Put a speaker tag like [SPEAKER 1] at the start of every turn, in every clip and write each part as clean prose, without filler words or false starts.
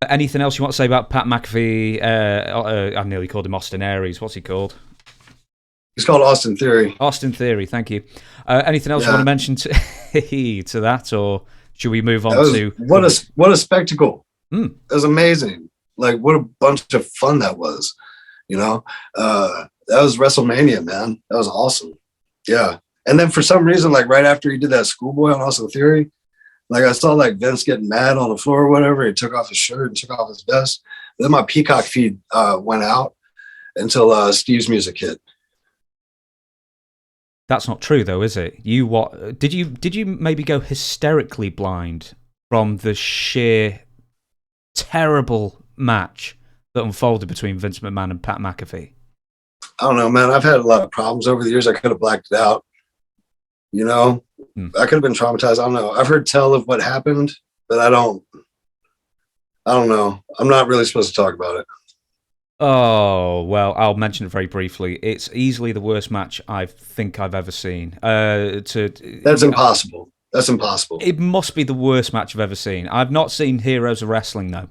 [SPEAKER 1] Anything else you want to say about Pat McAfee? I nearly called him Austin Aries. What's he called?
[SPEAKER 2] He's called Austin Theory.
[SPEAKER 1] Austin Theory. Thank you. Anything else you want
[SPEAKER 2] Yeah,
[SPEAKER 1] to mention to to that, or should we move
[SPEAKER 2] that
[SPEAKER 1] on
[SPEAKER 2] was
[SPEAKER 1] to
[SPEAKER 2] what a spectacle.
[SPEAKER 1] Mm,
[SPEAKER 2] It was amazing. Like what a bunch of fun that was. You know, that was WrestleMania, man. That was awesome. Yeah. And then for some reason, like right after he did that Schoolboy on Austin Theory, like I saw like Vince getting mad on the floor or whatever. He took off his shirt and took off his vest. Then my Peacock feed went out until Steve's music hit.
[SPEAKER 1] that's not true, though, is it? You what? Did you maybe go hysterically blind from the sheer terrible match that unfolded between Vince McMahon and Pat McAfee?
[SPEAKER 2] I don't know, man. I've had a lot of problems over the years. I could have blacked it out. You know,
[SPEAKER 1] Hmm.
[SPEAKER 2] I could have been traumatized. I don't know. I've heard tell of what happened, but I don't. I don't know. I'm not really supposed to talk about it.
[SPEAKER 1] Oh, well, I'll mention it very briefly. It's easily the worst match I think I've ever seen.
[SPEAKER 2] That's impossible. That's impossible.
[SPEAKER 1] It must be the worst match I've ever seen. I've not seen Heroes of Wrestling, though.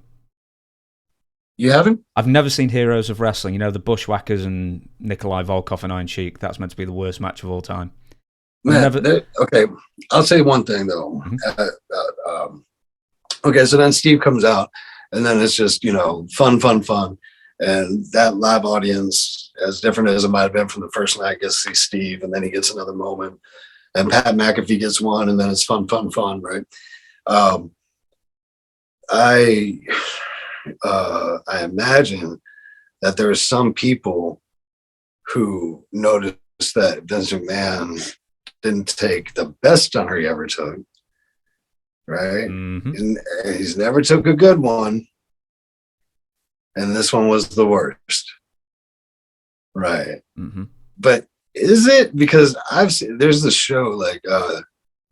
[SPEAKER 2] You haven't?
[SPEAKER 1] I've never seen Heroes of Wrestling. You know, the Bushwhackers and Nikolai Volkov and Iron Sheik. That's meant to be the worst match of all time.
[SPEAKER 2] Man,
[SPEAKER 1] Never...
[SPEAKER 2] okay. I'll say one thing, though.
[SPEAKER 1] Mm-hmm.
[SPEAKER 2] Okay, so then Steve comes out, and then it's just, fun, fun, fun. And that live audience, as different as it might have been from the first night, gets to see Steve, and then he gets another moment. And Pat McAfee gets one, and then it's fun, fun, fun, right? Um, I imagine that there are some people who noticed that Vince McMahon didn't take the best stunner he ever took, right?
[SPEAKER 1] Mm-hmm.
[SPEAKER 2] And he's never took a good one. And this one was the worst. Right.
[SPEAKER 1] Mm-hmm.
[SPEAKER 2] But is it? Because I've seen, there's this show like,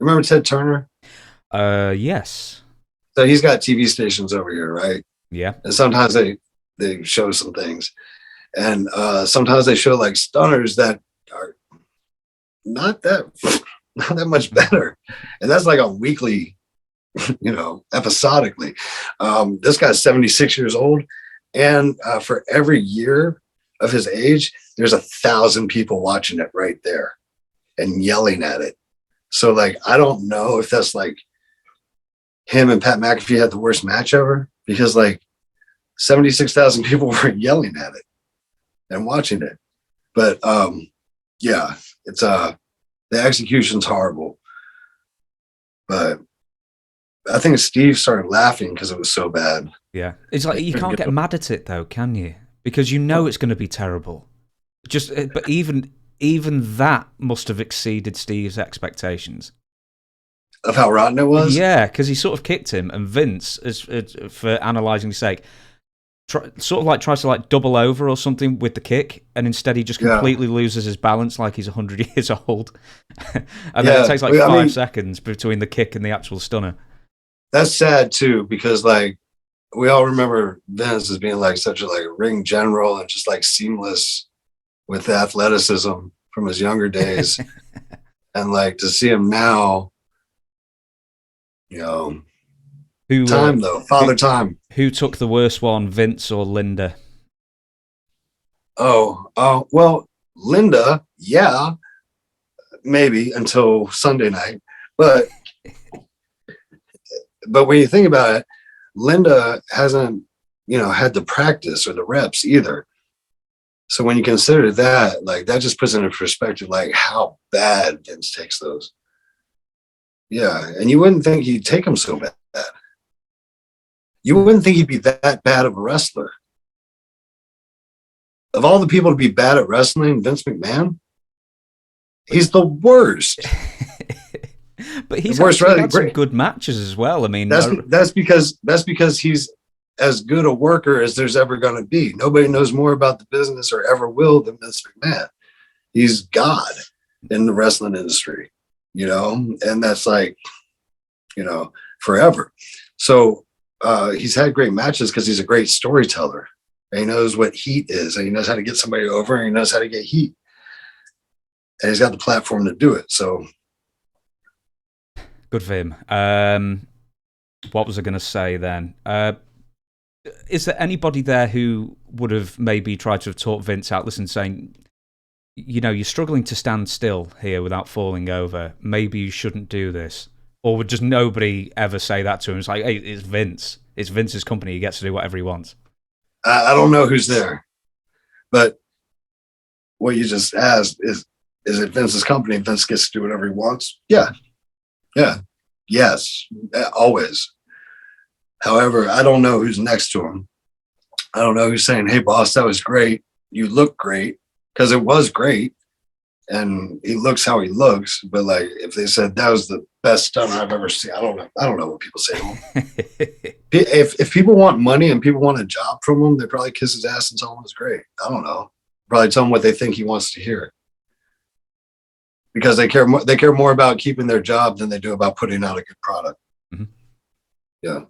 [SPEAKER 2] remember Ted Turner?
[SPEAKER 1] Yes.
[SPEAKER 2] So he's got TV stations over here, right?
[SPEAKER 1] Yeah.
[SPEAKER 2] And sometimes they show some things. And sometimes they show like stunners that are not that much better. And that's like a weekly, episodically. This guy's 76 years old. And for every year of his age, there's 1,000 people watching it right there and yelling at it. So like, I don't know if that's like him and Pat McAfee had the worst match ever, because like 76,000 people were yelling at it and watching it. But yeah, it's the execution's horrible. But I think Steve started laughing because it was so bad.
[SPEAKER 1] Yeah. It's like you can't get mad at it though, can you? Because you know it's going to be terrible. But even that must have exceeded Steve's expectations.
[SPEAKER 2] Of how rotten it was?
[SPEAKER 1] Yeah, because he sort of kicked him, and Vince, for analysing's sake, tries to double over or something with the kick, and instead he just completely loses his balance like he's 100 years old. And then it takes 5 seconds between the kick and the actual stunner.
[SPEAKER 2] That's sad too, because like we all remember Vince as being like such a like ring general and just like seamless with athleticism from his younger days. And like to see him now, Father Time.
[SPEAKER 1] Who took the worst one, Vince or Linda?
[SPEAKER 2] Well, Linda, yeah, maybe until Sunday night. But when you think about it, Linda hasn't, had the practice or the reps either. So when you consider that, like that just puts into perspective, like how bad Vince takes those. Yeah. And you wouldn't think he'd take them so bad. You wouldn't think he'd be that bad of a wrestler. Of all the people to be bad at wrestling, Vince McMahon, he's the worst.
[SPEAKER 1] But he's had some good matches as well. I mean,
[SPEAKER 2] that's because he's as good a worker as there's ever going to be. Nobody knows more about the business or ever will than Vince McMahon. He's God in the wrestling industry, and that's like, forever. So he's had great matches because he's a great storyteller. And he knows what heat is, and he knows how to get somebody over, and he knows how to get heat. And he's got the platform to do it. So
[SPEAKER 1] good for him. What was I going to say then? is there anybody there who would have maybe tried to have taught Vince out, listen, saying, you know, you're struggling to stand still here without falling over. Maybe you shouldn't do this. Or would just nobody ever say that to him? It's like, hey, it's Vince. It's Vince's company. He gets to do whatever he wants.
[SPEAKER 2] I don't know who's there, but what you just asked is it Vince's company? Vince gets to do whatever he wants. Yeah. Yes. Always. However, I don't know who's next to him. I don't know who's saying, hey, boss, that was great. You look great, because it was great. And he looks how he looks. But like, if they said that was the best stunt I've ever seen, I don't know. I don't know what people say to him. If people want money and people want a job from him, they probably kiss his ass and tell him it's great. I don't know. Probably tell him what they think he wants to hear. Because they care more about keeping their job than they do about putting out a good product.
[SPEAKER 1] Mm-hmm.
[SPEAKER 2] Yeah.